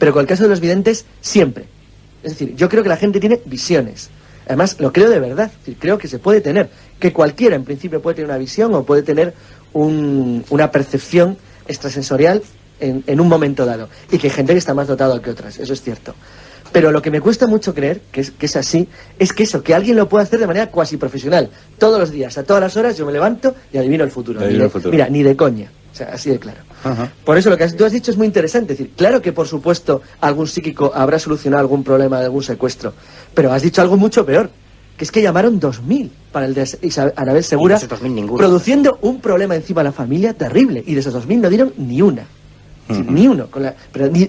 pero con el caso de los videntes siempre. Es decir, yo creo que la gente tiene visiones. Además, lo creo de verdad. Es decir, creo que se puede tener. Que cualquiera, en principio, puede tener una visión o puede tener una percepción extrasensorial en un momento dado. Y que hay gente que está más dotada que otras. Eso es cierto. Pero lo que me cuesta mucho creer, que es así, es que alguien lo pueda hacer de manera cuasi profesional. Todos los días, a todas las horas, yo me levanto y adivino el futuro. Mira, ni de coña. O sea, así de claro. Ajá. Por eso lo que tú has dicho es muy interesante. Es decir, claro que, por supuesto, algún psíquico habrá solucionado algún problema de algún secuestro. Pero has dicho algo mucho peor, que es que llamaron 2.000 para el de Anabel Segura, produciendo un problema encima de la familia terrible. Y de esos 2.000 no dieron ni una. Es decir, ni uno.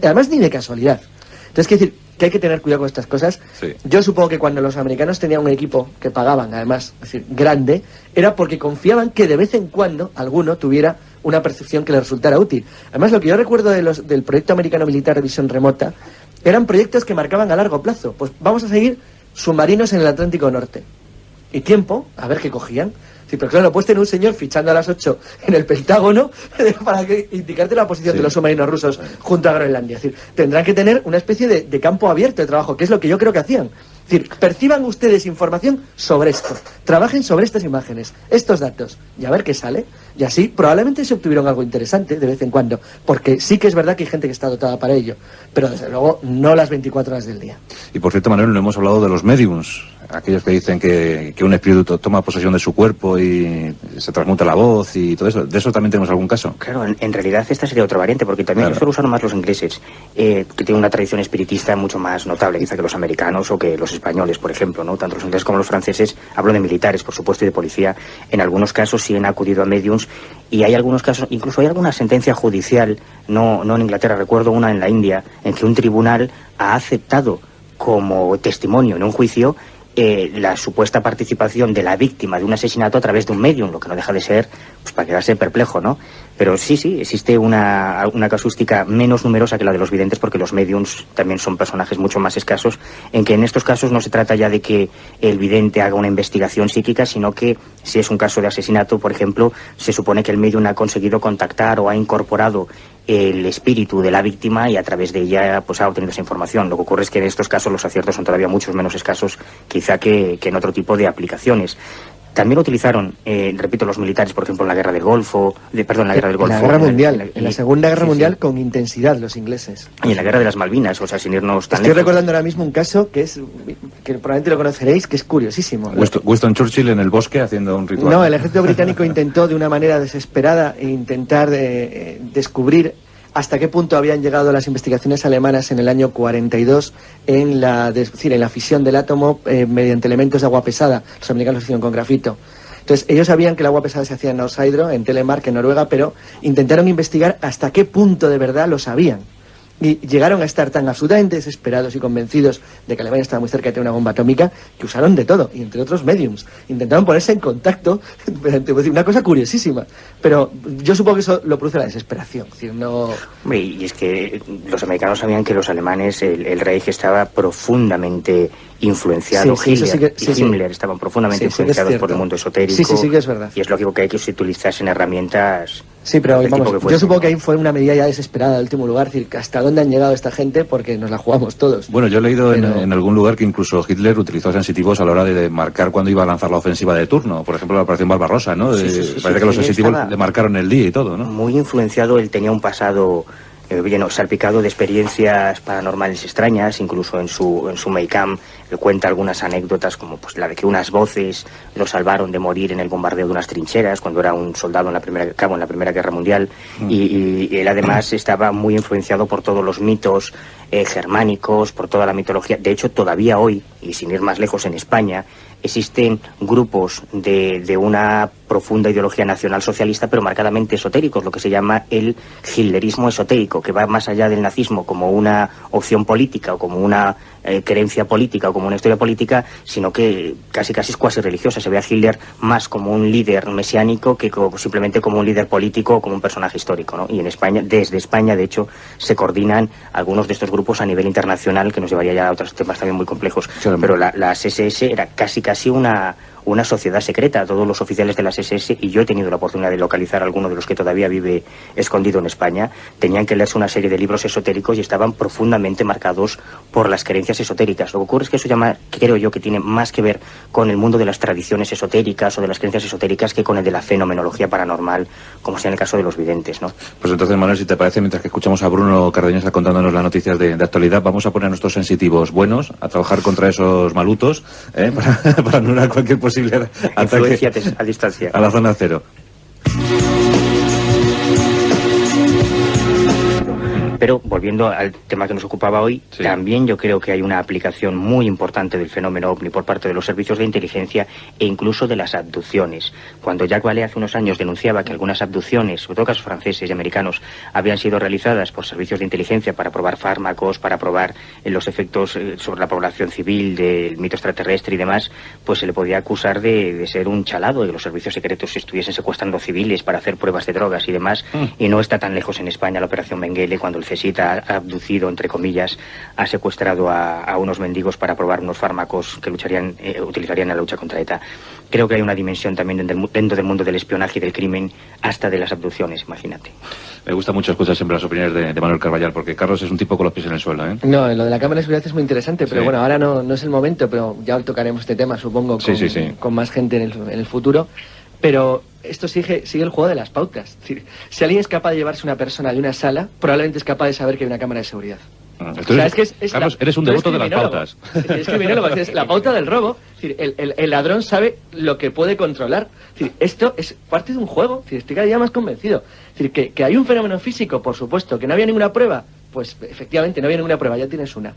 Además, ni de casualidad. Entonces, quiero decir, que hay que tener cuidado con estas cosas. Sí. Yo supongo que cuando los americanos tenían un equipo que pagaban, además, es decir, grande, era porque confiaban que de vez en cuando alguno tuviera una percepción que le resultara útil. Además, lo que yo recuerdo del proyecto americano militar de visión remota eran proyectos que marcaban a largo plazo. Pues vamos a seguir submarinos en el Atlántico Norte. Y tiempo, a ver qué cogían. Sí, pero claro, no puedes tener un señor fichando a las 8 en el Pentágono para indicarte la posición de los submarinos rusos junto a Groenlandia. Es decir, tendrán que tener una especie de campo abierto de trabajo, que es lo que yo creo que hacían. Es decir, perciban ustedes información sobre esto, trabajen sobre estas imágenes, estos datos, y a ver qué sale. Y así probablemente se obtuvieron algo interesante de vez en cuando, porque sí que es verdad que hay gente que está dotada para ello, pero desde luego no las 24 horas del día. Y por cierto, Manuel, no hemos hablado de los mediums, aquellos que dicen que un espíritu toma posesión de su cuerpo y se transmuta la voz y todo eso. ¿De eso también tenemos algún caso? Claro, en realidad esta sería otra variante, porque también eso lo usaron más los ingleses, que tienen una tradición espiritista mucho más notable, quizá que los americanos o que los españoles, por ejemplo, ¿no? Tanto los ingleses como los franceses, hablo de militares, por supuesto, y de policía, en algunos casos sí han acudido a mediums, y hay algunos casos, incluso hay alguna sentencia judicial, no en Inglaterra, recuerdo una en la India, en que un tribunal ha aceptado como testimonio en un juicio la supuesta participación de la víctima de un asesinato a través de un medium, lo que no deja de ser, pues para quedarse perplejo, ¿no? Pero sí, existe una casuística menos numerosa que la de los videntes, porque los mediums también son personajes mucho más escasos, en que en estos casos no se trata ya de que el vidente haga una investigación psíquica, sino que si es un caso de asesinato, por ejemplo, se supone que el medium ha conseguido contactar o ha incorporado el espíritu de la víctima y a través de ella pues ha obtenido esa información. Lo que ocurre es que en estos casos los aciertos son todavía muchos menos escasos quizá que en otro tipo de aplicaciones. También lo utilizaron, repito, los militares, por ejemplo, en la guerra del Golfo, en la guerra del Golfo. En la guerra mundial, en la Segunda Guerra Mundial con intensidad los ingleses. Y en la guerra de las Malvinas, o sea, sin irnos tan Estoy lejos. recordando ahora mismo un caso que probablemente lo conoceréis, que es curiosísimo. Winston Churchill en el bosque haciendo un ritual. No, el ejército británico intentó de una manera desesperada intentar descubrir hasta qué punto habían llegado las investigaciones alemanas en el año 42 en la fisión del átomo mediante elementos de agua pesada. Los americanos lo hicieron con grafito. Entonces, ellos sabían que el agua pesada se hacía en Norsk Hydro, en Telemark, en Noruega, pero intentaron investigar hasta qué punto de verdad lo sabían. Y llegaron a estar tan absolutamente desesperados y convencidos de que Alemania estaba muy cerca de tener una bomba atómica, que usaron de todo, y entre otros mediums. Intentaron ponerse en contacto, una cosa curiosísima. Pero yo supongo que eso lo produce la desesperación. Es decir, no... Hombre, y es que los americanos sabían que los alemanes, el Reich estaba profundamente influenciado, sí, Hitler sí, y Himmler estaban profundamente influenciados por el mundo esotérico. Sí, que es verdad. Y es lógico que hay que se utilizasen herramientas. Sí, pero vamos, yo supongo que ahí ¿no? fue una medida ya desesperada en último lugar, es decir, hasta dónde han llegado esta gente, porque nos la jugamos todos. Bueno, yo he leído en algún lugar que incluso Hitler utilizó sensitivos a la hora de marcar cuando iba a lanzar la ofensiva de turno, por ejemplo la operación Barbarossa, ¿no? Parece que los sensitivos le marcaron el día y todo, ¿no? Muy influenciado, él tenía un pasado salpicado de experiencias paranormales extrañas, incluso en su Maycam él cuenta algunas anécdotas como pues la de que unas voces lo salvaron de morir en el bombardeo de unas trincheras cuando era un soldado en la Primera Guerra Mundial y él además estaba muy influenciado por todos los mitos germánicos, por toda la mitología. De hecho, todavía hoy, y sin ir más lejos en España, existen grupos de una profunda ideología nacional socialista, pero marcadamente esotéricos, lo que se llama el hitlerismo esotérico, que va más allá del nazismo como una opción política o como una creencia política o como una historia política, sino que casi es cuasi religiosa. Se ve a Hitler más como un líder mesiánico que simplemente como un líder político o como un personaje histórico, ¿no? Y en España, desde España, de hecho, se coordinan algunos de estos grupos a nivel internacional, que nos llevaría ya a otros temas también muy complejos. Claro. Pero las SS era casi una sociedad secreta. Todos los oficiales de las SS, y yo he tenido la oportunidad de localizar a alguno de los que todavía vive escondido en España, tenían que leerse una serie de libros esotéricos y estaban profundamente marcados por las creencias esotéricas. Lo que ocurre es que eso creo yo que tiene más que ver con el mundo de las tradiciones esotéricas o de las creencias esotéricas que con el de la fenomenología paranormal, como sea en el caso de los videntes, ¿no? Pues entonces, Manuel, si te parece, mientras que escuchamos a Bruno Cardeñosa contándonos las noticias de actualidad, vamos a poner nuestros sensitivos buenos a trabajar contra esos malutos, para anular cualquier posible influencia a distancia a la zona cero. Pero volviendo al tema que nos ocupaba hoy, también yo creo que hay una aplicación muy importante del fenómeno OVNI por parte de los servicios de inteligencia e incluso de las abducciones. Cuando Jacques Vallée hace unos años denunciaba que algunas abducciones, sobre todo casos franceses y americanos, habían sido realizadas por servicios de inteligencia para probar fármacos, para probar los efectos sobre la población civil del mito extraterrestre y demás, pues se le podía acusar de ser un chalado, de que los servicios secretos estuviesen secuestrando civiles para hacer pruebas de drogas y demás, y no está tan lejos en España la operación Mengele, cuando el CSIC ha abducido, entre comillas, ha secuestrado a unos mendigos para probar unos fármacos que utilizarían en la lucha contra ETA. Creo que hay una dimensión también dentro del mundo del espionaje y del crimen, hasta de las abducciones, imagínate. Me gusta mucho escuchar siempre las opiniones de Manuel Carballal, porque Carlos es un tipo con los pies en el suelo, ¿eh? No, lo de la cámara de seguridad es muy interesante, pero bueno, ahora no es el momento, pero ya tocaremos este tema, supongo, con más gente en el futuro. Pero esto sigue el juego de las pautas. Es decir, si alguien es capaz de llevarse una persona de una sala, probablemente es capaz de saber que hay una cámara de seguridad. Entonces, Carlos, eres un devoto de las pautas. Es criminólogo, es la pauta del robo. Es decir, el ladrón sabe lo que puede controlar. Es decir, esto es parte de un juego. Es decir, estoy cada día más convencido. Es decir, que hay un fenómeno físico, por supuesto, que no había ninguna prueba. Pues efectivamente no había ninguna prueba, ya tienes una.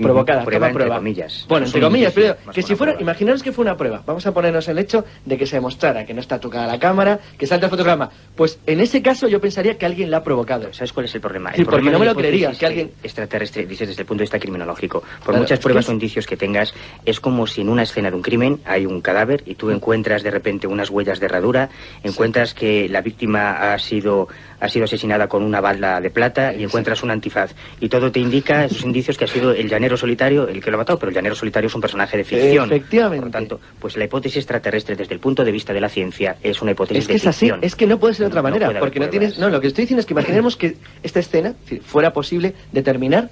Provocada, prueba entre comillas. Bueno, entre comillas, pero que si fuera, imaginaros que fue una prueba. Vamos a ponernos el hecho de que se demostrara que no está tocada la cámara, que salta el fotograma. Pues en ese caso yo pensaría que alguien la ha provocado. ¿Sabes cuál es el problema? Sí, porque no me lo creería, que alguien extraterrestre, dices desde el punto de vista criminológico. Por muchas pruebas o indicios que tengas, es como si en una escena de un crimen hay un cadáver y tú encuentras de repente unas huellas de herradura, encuentras que la víctima ha sido asesinada con una bala de plata y encuentras un antifaz. Y todo te indica, esos indicios, que ha sido el llanero solitario el que lo ha matado, pero el llanero solitario es un personaje de ficción. Efectivamente. Por lo tanto, pues la hipótesis extraterrestre desde el punto de vista de la ciencia es una hipótesis de ficción. Es así, es que no puede ser de otra manera, porque no tienes... No, lo que estoy diciendo es que imaginemos que esta escena fuera posible determinar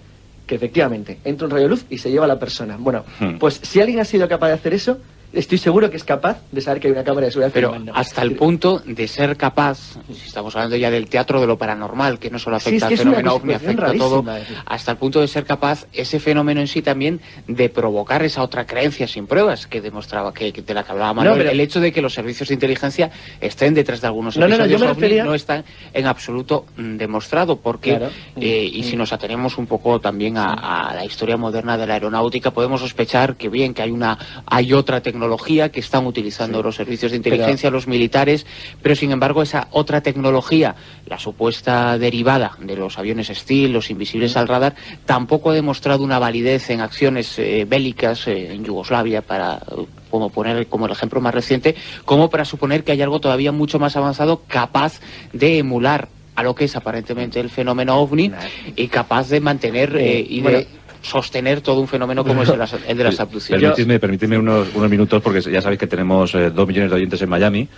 que efectivamente entra un rayo de luz y se lleva a la persona. Bueno, pues si alguien ha sido capaz de hacer eso, estoy seguro que es capaz de saber que hay una cámara de seguridad. Pero hasta el punto de ser capaz, si estamos hablando ya del teatro de lo paranormal, que no solo afecta al fenómeno OVNI, afecta a todo, hasta el punto de ser capaz ese fenómeno en sí también de provocar esa otra creencia sin pruebas que demostraba, de la que hablaba Manuel, el hecho de que los servicios de inteligencia estén detrás de algunos episodios OVNI no está en absoluto demostrado, porque y si nos atenemos un poco también a la historia moderna de la aeronáutica, podemos sospechar que bien, que hay otra tecnología que están utilizando los servicios de inteligencia, los militares, pero sin embargo esa otra tecnología, la supuesta derivada de los aviones Stealth, los invisibles al radar, tampoco ha demostrado una validez en acciones bélicas en Yugoslavia, como poner como el ejemplo más reciente, como para suponer que hay algo todavía mucho más avanzado capaz de emular a lo que es aparentemente el fenómeno OVNI y capaz de mantener de sostener todo un fenómeno como es el de las abducciones. Permitidme unos minutos, porque ya sabéis que tenemos 2 millones de oyentes en Miami,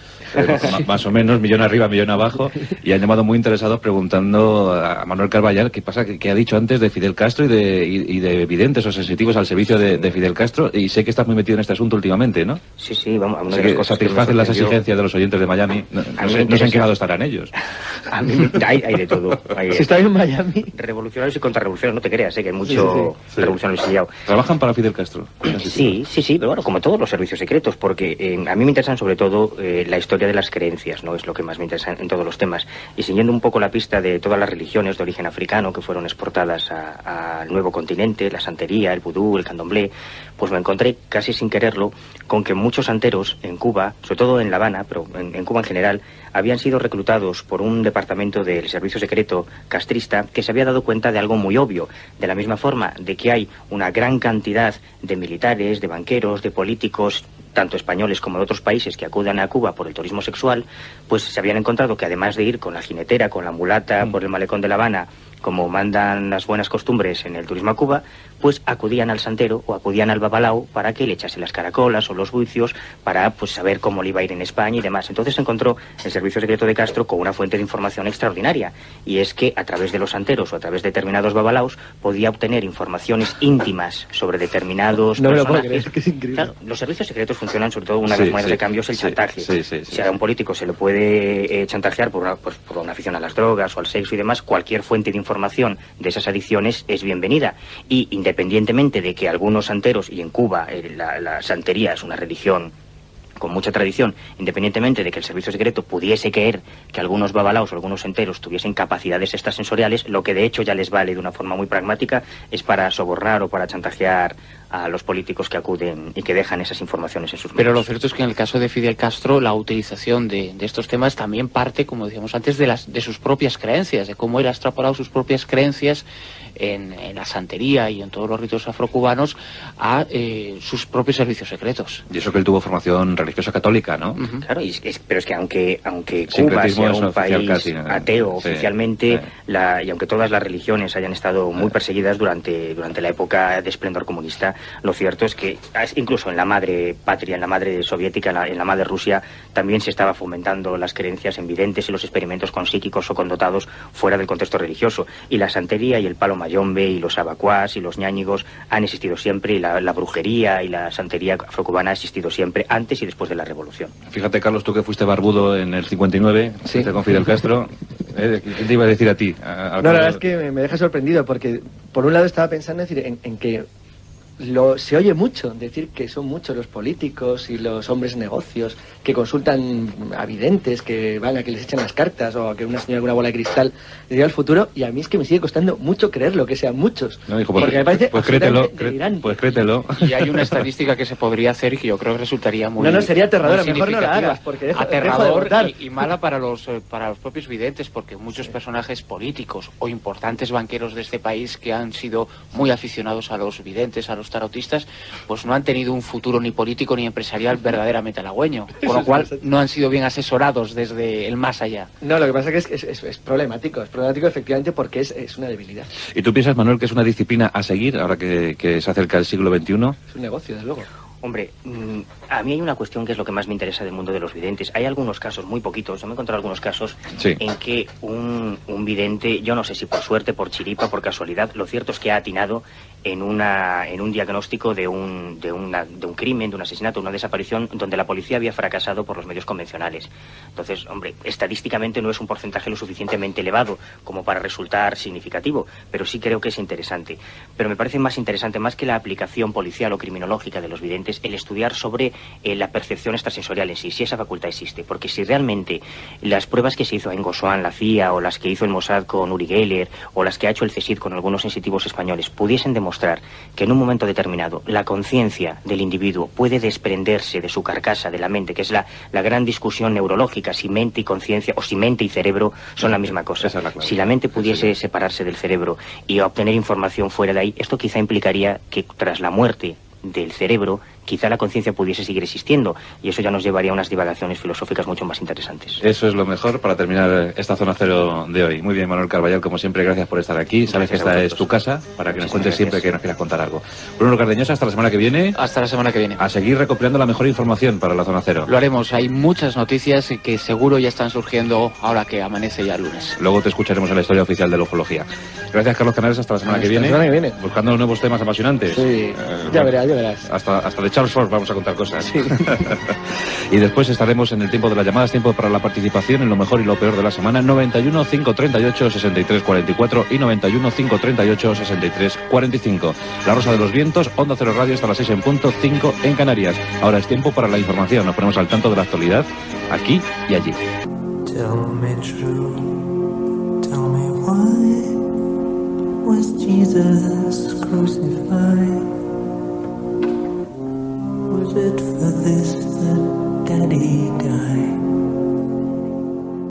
más o menos, millón arriba, millón abajo, y han llamado muy interesados preguntando a Manuel Carballal qué pasa, qué ha dicho antes de Fidel Castro y de videntes o sensitivos al servicio de Fidel Castro, y sé que estás muy metido en este asunto últimamente, ¿no? Sí, vamos. Que satisfacen las exigencias de los oyentes de Miami. No sé en qué lado estarán ellos. A mí hay de todo. Si está en Miami. Revolucionarios y contrarrevolucionarios, no te creas, que hay mucho... revolucionario. ¿Trabajan para Fidel Castro? Sí, pero bueno, como todos los servicios secretos, porque a mí me interesan sobre todo la historia de las creencias, ¿no? Es lo que más me interesa en todos los temas. Y siguiendo un poco la pista de todas las religiones de origen africano que fueron exportadas al nuevo continente, la santería, el vudú, el candomblé, pues me encontré casi sin quererlo con que muchos santeros en Cuba, sobre todo en La Habana, pero en Cuba en general, habían sido reclutados por un departamento del servicio secreto castrista que se había dado cuenta de algo muy obvio, de la misma forma de que hay una gran cantidad de militares, de banqueros, de políticos, tanto españoles como de otros países, que acudan a Cuba por el turismo sexual, pues se habían encontrado que además de ir con la jinetera, con la mulata por el malecón de La Habana, como mandan las buenas costumbres en el turismo a Cuba, pues acudían al santero o acudían al babalao para que le echase las caracolas o los buicios para pues saber cómo le iba a ir en España y demás. Entonces se encontró el servicio secreto de Castro con una fuente de información extraordinaria, y es que a través de los santeros o a través de determinados babalaos podía obtener informaciones íntimas sobre determinados personajes. No me lo puedo creer, que es increíble. Claro, los servicios secretos funcionan sobre todo, una de las monedas de cambio es el chantaje. Si a un político se le puede chantajear por una afición a las drogas o al sexo y demás, cualquier fuente de información de esas adicciones es bienvenida. Y independientemente de que algunos santeros, y en Cuba la santería es una religión con mucha tradición, independientemente de que el servicio secreto pudiese creer que algunos babalaos o algunos enteros tuviesen capacidades extrasensoriales, lo que de hecho ya les vale de una forma muy pragmática es para sobornar o para chantajear a los políticos que acuden y que dejan esas informaciones en sus manos. Pero lo cierto es que en el caso de Fidel Castro la utilización de estos temas también parte, como decíamos antes, de sus propias creencias, de cómo él ha extrapolado sus propias creencias en la santería y en todos los ritos afrocubanos a sus propios servicios secretos. Y eso que él tuvo formación religiosa católica, ¿no? Claro, pero es que aunque Cuba sea un país casi, ateo oficialmente, y aunque todas las religiones hayan estado muy perseguidas durante la época de esplendor comunista, lo cierto es que incluso en la madre patria, en la madre soviética, en la madre Rusia, también se estaba fomentando las creencias en videntes y los experimentos con psíquicos o con dotados fuera del contexto religioso. Y la santería y el palo mayombe y los abacuás y los ñáñigos han existido siempre, y la brujería y la santería afrocubana ha existido siempre, antes y después de la revolución. Fíjate, Carlos, tú que fuiste barbudo en el 59, sí, con Fidel Castro, ¿qué te iba a decir a ti? No, la verdad es que me deja sorprendido, porque por un lado estaba pensando en que se oye mucho decir que son muchos los políticos y los hombres negocios que consultan a videntes, que van a que les echen las cartas, o a que una señora con una bola de cristal les diga el futuro, y a mí es que me sigue costando mucho creerlo que sean muchos. No, hijo, porque me parece pues créetelo, Y hay una estadística que se podría hacer que yo creo que resultaría muy... No, sería aterradora, mejor no la hagas, porque aterrador y mala para los propios videntes, porque muchos personajes políticos o importantes banqueros de este país que han sido muy aficionados a los videntes, a los tarotistas, pues no han tenido un futuro ni político ni empresarial verdaderamente halagüeño, con lo cual no han sido bien asesorados desde el más allá. No, lo que pasa es que es problemático efectivamente, porque es una debilidad. ¿Y tú piensas, Manuel, que es una disciplina a seguir ahora que se acerca el siglo XXI? Es un negocio, desde luego. Hombre, a mí hay una cuestión que es lo que más me interesa del mundo de los videntes. Hay algunos casos, muy poquitos, yo me he encontrado algunos casos en que un vidente, yo no sé si por suerte, por chiripa, por casualidad, lo cierto es que ha atinado en un diagnóstico de un crimen, de un asesinato, una desaparición, donde la policía había fracasado por los medios convencionales. Entonces, hombre, estadísticamente no es un porcentaje lo suficientemente elevado como para resultar significativo, pero sí creo que es interesante. Pero me parece más interesante, más que la aplicación policial o criminológica de los videntes, el estudiar sobre la percepción extrasensorial en sí, si esa facultad existe. Porque si realmente las pruebas que se hizo en Gozoán, la CIA, o las que hizo el Mossad con Uri Geller, o las que ha hecho el CSIC con algunos sensitivos españoles, pudiesen demostrar que en un momento determinado la conciencia del individuo puede desprenderse de su carcasa, de la mente, que es la gran discusión neurológica, si mente y conciencia, o si mente y cerebro son la misma cosa. Si la mente pudiese separarse del cerebro y obtener información fuera de ahí, esto quizá implicaría que tras la muerte del cerebro, quizá la conciencia pudiese seguir existiendo, y eso ya nos llevaría a unas divagaciones filosóficas mucho más interesantes. Eso es lo mejor para terminar esta Zona Cero de hoy. Muy bien, Manuel Carballal, como siempre, gracias por estar aquí. Sabes que esta es tu casa, para que nos cuentes siempre que nos quieras contar algo. Bruno Cardeñosa, hasta la semana que viene. Hasta la semana que viene. A seguir recopilando la mejor información para la Zona Cero. Lo haremos, hay muchas noticias que seguro ya están surgiendo ahora que amanece ya el lunes. Luego te escucharemos en la historia oficial de la ufología. Gracias, Carlos Canales, hasta la semana que viene. La semana que viene. Buscando nuevos temas apasionantes. Sí, ya verás. Hasta de Charles Ford vamos a contar cosas. Sí. Y después estaremos en el tiempo de las llamadas, tiempo para la participación en lo mejor y lo peor de la semana. 91 538 63 44 y 91 538 63 45. La Rosa de los Vientos, Onda Cero Radio, hasta las 6 en punto, 5 en Canarias. Ahora es tiempo para la información. Nos ponemos al tanto de la actualidad aquí y allí. Tell me true, tell me why was Jesus crucified?